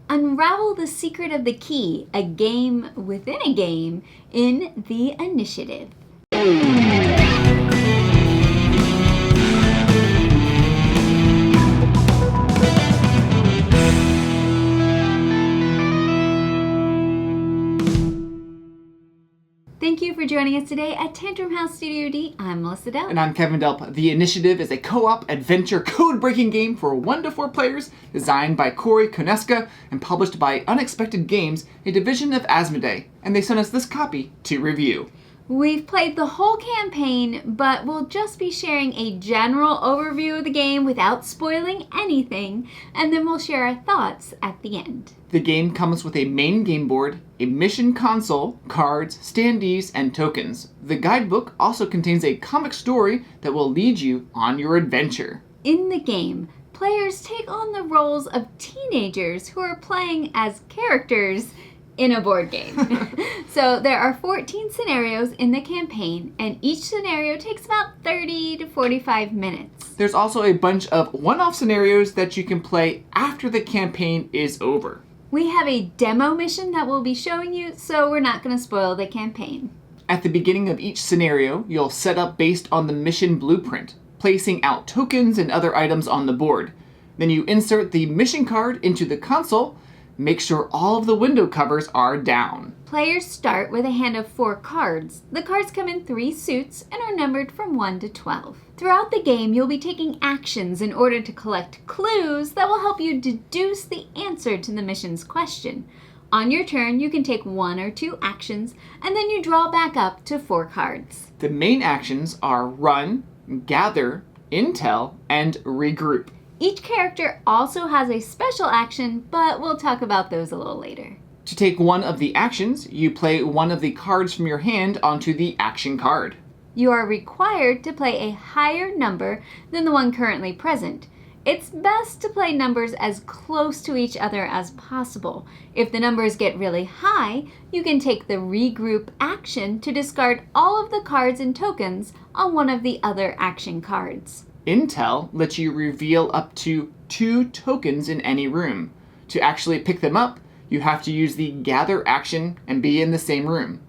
Unravel the secret of the key, a game within a game in the initiative. Thank you for joining us today at Tantrum House Studio D. I'm Melissa Delp. And I'm Kevin Delp. The Initiative is a co-op adventure code-breaking game for 1 to 4 players, designed by Corey Koneska and published by Unexpected Games, a division of Asmodee. And they sent us this copy to review. We've played the whole campaign, but we'll just be sharing a general overview of the game without spoiling anything, and then we'll share our thoughts at the end. The game comes with a main game board, a mission console, cards, standees, and tokens. The guidebook also contains a comic story that will lead you on your adventure. In the game, players take on the roles of teenagers who are playing as characters in a board game. So there are 14 scenarios in the campaign, and each scenario takes about 30 to 45 minutes. There's also a bunch of one-off scenarios that you can play after the campaign is over. We have a demo mission that we'll be showing you, so we're not going to spoil the campaign. At the beginning of each scenario, you'll set up based on the mission blueprint, placing out tokens and other items on the board. Then you insert the mission card into the console. Make sure all of the window covers are down. Players start with a hand of 4 cards. The cards come in 3 suits and are numbered from 1 to 12. Throughout the game, you'll be taking actions in order to collect clues that will help you deduce the answer to the mission's question. On your turn, you can take 1 or 2 actions, and then you draw back up to 4 cards. The main actions are run, gather, intel, and regroup. Each character also has a special action, but we'll talk about those a little later. To take one of the actions, you play one of the cards from your hand onto the action card. You are required to play a higher number than the one currently present. It's best to play numbers as close to each other as possible. If the numbers get really high, you can take the regroup action to discard all of the cards and tokens on one of the other action cards. Intel lets you reveal up to 2 tokens in any room. To actually pick them up, you have to use the gather action and be in the same room.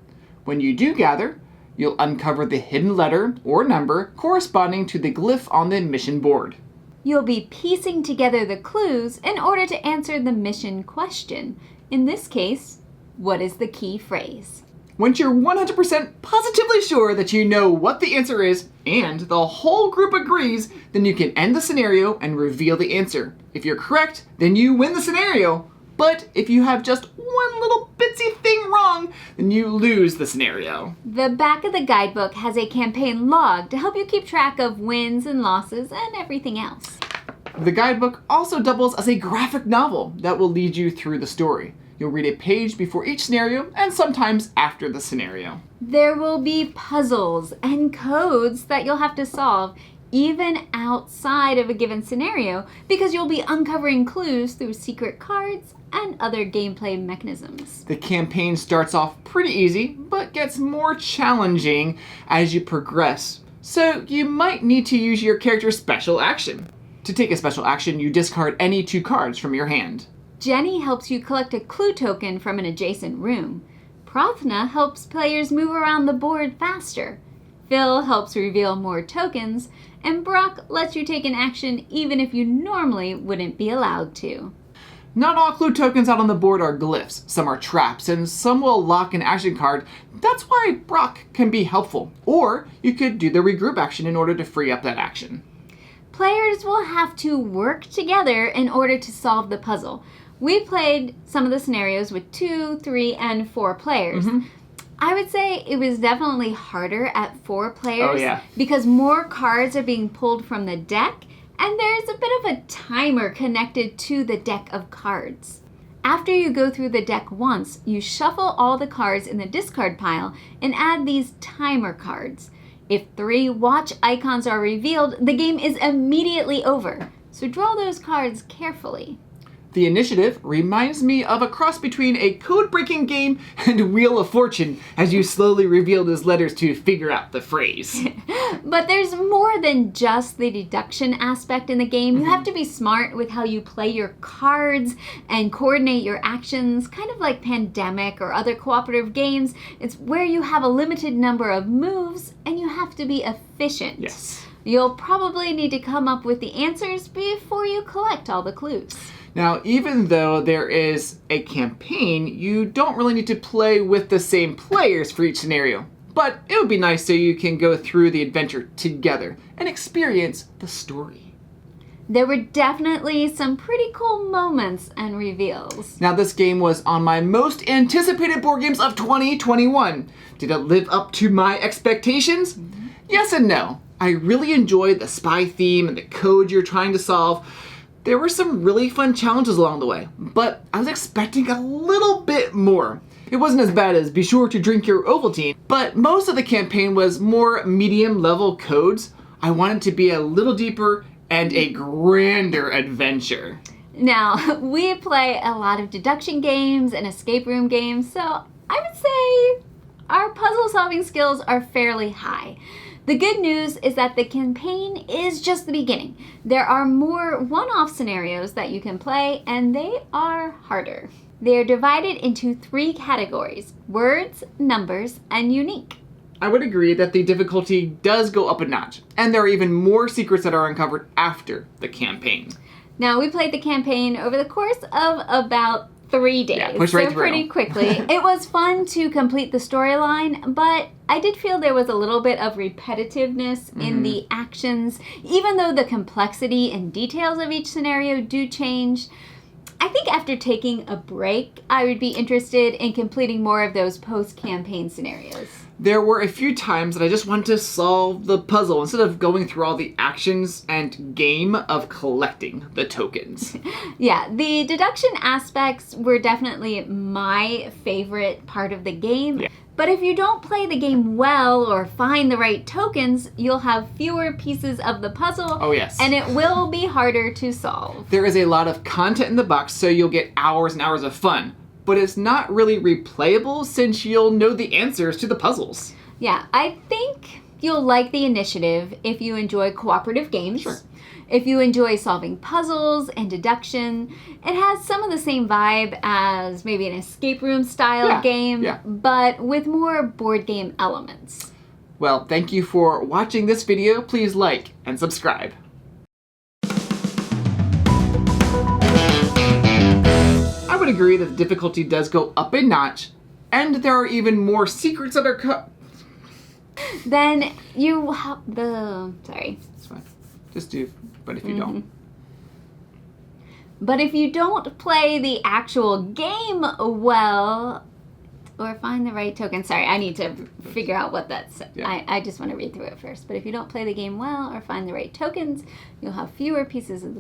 When you do gather, you'll uncover the hidden letter or number corresponding to the glyph on the mission board. You'll be piecing together the clues in order to answer the mission question. In this case, what is the key phrase? Once you're 100% positively sure that you know what the answer is, and the whole group agrees, then you can end the scenario and reveal the answer. If you're correct, then you win the scenario. But if you have just one little bitsy thing wrong, then you lose the scenario. The back of the guidebook has a campaign log to help you keep track of wins and losses and everything else. The guidebook also doubles as a graphic novel that will lead you through the story. You'll read a page before each scenario and sometimes after the scenario. There will be puzzles and codes that you'll have to solve even outside of a given scenario because you'll be uncovering clues through secret cards and other gameplay mechanisms. The campaign starts off pretty easy, but gets more challenging as you progress. So you might need to use your character's special action. To take a special action, you discard any 2 cards from your hand. Jenny helps you collect a clue token from an adjacent room. Prathna helps players move around the board faster. Phil helps reveal more tokens, and Brock lets you take an action even if you normally wouldn't be allowed to. Not all clue tokens out on the board are glyphs. Some are traps, and some will lock an action card. That's why Brock can be helpful. Or you could do the regroup action in order to free up that action. Players will have to work together in order to solve the puzzle. We played some of the scenarios with 2, 3, and 4 players. I would say it was definitely harder at 4 players because more cards are being pulled from the deck, and there's a bit of a timer connected to the deck of cards. After you go through the deck once, you shuffle all the cards in the discard pile and add these timer cards. If 3 watch icons are revealed, the game is immediately over, so draw those cards carefully. The initiative reminds me of a cross between a code-breaking game and Wheel of Fortune as you slowly reveal those letters to figure out the phrase. But there's more than just the deduction aspect in the game. You have to be smart with how you play your cards and coordinate your actions, kind of like Pandemic or other cooperative games. It's where you have a limited number of moves and you have to be efficient. Yes. You'll probably need to come up with the answers before you collect all the clues. Now, even though there is a campaign, you don't really need to play with the same players for each scenario. But it would be nice so you can go through the adventure together and experience the story. There were definitely some pretty cool moments and reveals. Now, this game was on my most anticipated board games of 2021. Did it live up to my expectations? Yes and no. I really enjoyed the spy theme and the code you're trying to solve. There were some really fun challenges along the way, but I was expecting a little bit more. It wasn't as bad as be sure to drink your Ovaltine, but most of the campaign was more medium level codes. I wanted to be a little deeper and a grander adventure. Now, we play a lot of deduction games and escape room games, so I would say our puzzle solving skills are fairly high. The good news is that the campaign is just the beginning. There are more one-off scenarios that you can play, and they are harder. They are divided into 3 categories: words, numbers, and unique. I would agree that the difficulty does go up a notch, and there are even more secrets that are uncovered after the campaign. Now, we played the campaign over the course of about 3 days, Yeah, push right so through. pretty quickly. It was fun to complete the storyline, but I did feel there was a little bit of repetitiveness in the actions, even though the complexity and details of each scenario do change. I think after taking a break, I would be interested in completing more of those post-campaign scenarios. There were a few times that I just wanted to solve the puzzle instead of going through all the actions and game of collecting the tokens. Yeah, the deduction aspects were definitely my favorite part of the game. Yeah. But if you don't play the game well or find the right tokens, you'll have fewer pieces of the puzzle. Oh, yes. And it will be harder to solve. There is a lot of content in the box, so you'll get hours and hours of fun. But it's not really replayable since you'll know the answers to the puzzles. Yeah, I think you'll like the initiative if you enjoy cooperative games. Sure. If you enjoy solving puzzles and deduction. It has some of the same vibe as maybe an escape room style game, but with more board game elements. Well, thank you for watching this video. Please like and subscribe. I would agree that the difficulty does go up a notch, and there are even more secrets that are Then you have sorry. It's fine. Just do, but if you don't. But if you don't play the actual game well, or find the right token. Sorry, I need to figure out what that's. Yeah. I just want to read through it first. But if you don't play the game well or find the right tokens, you'll have fewer pieces of the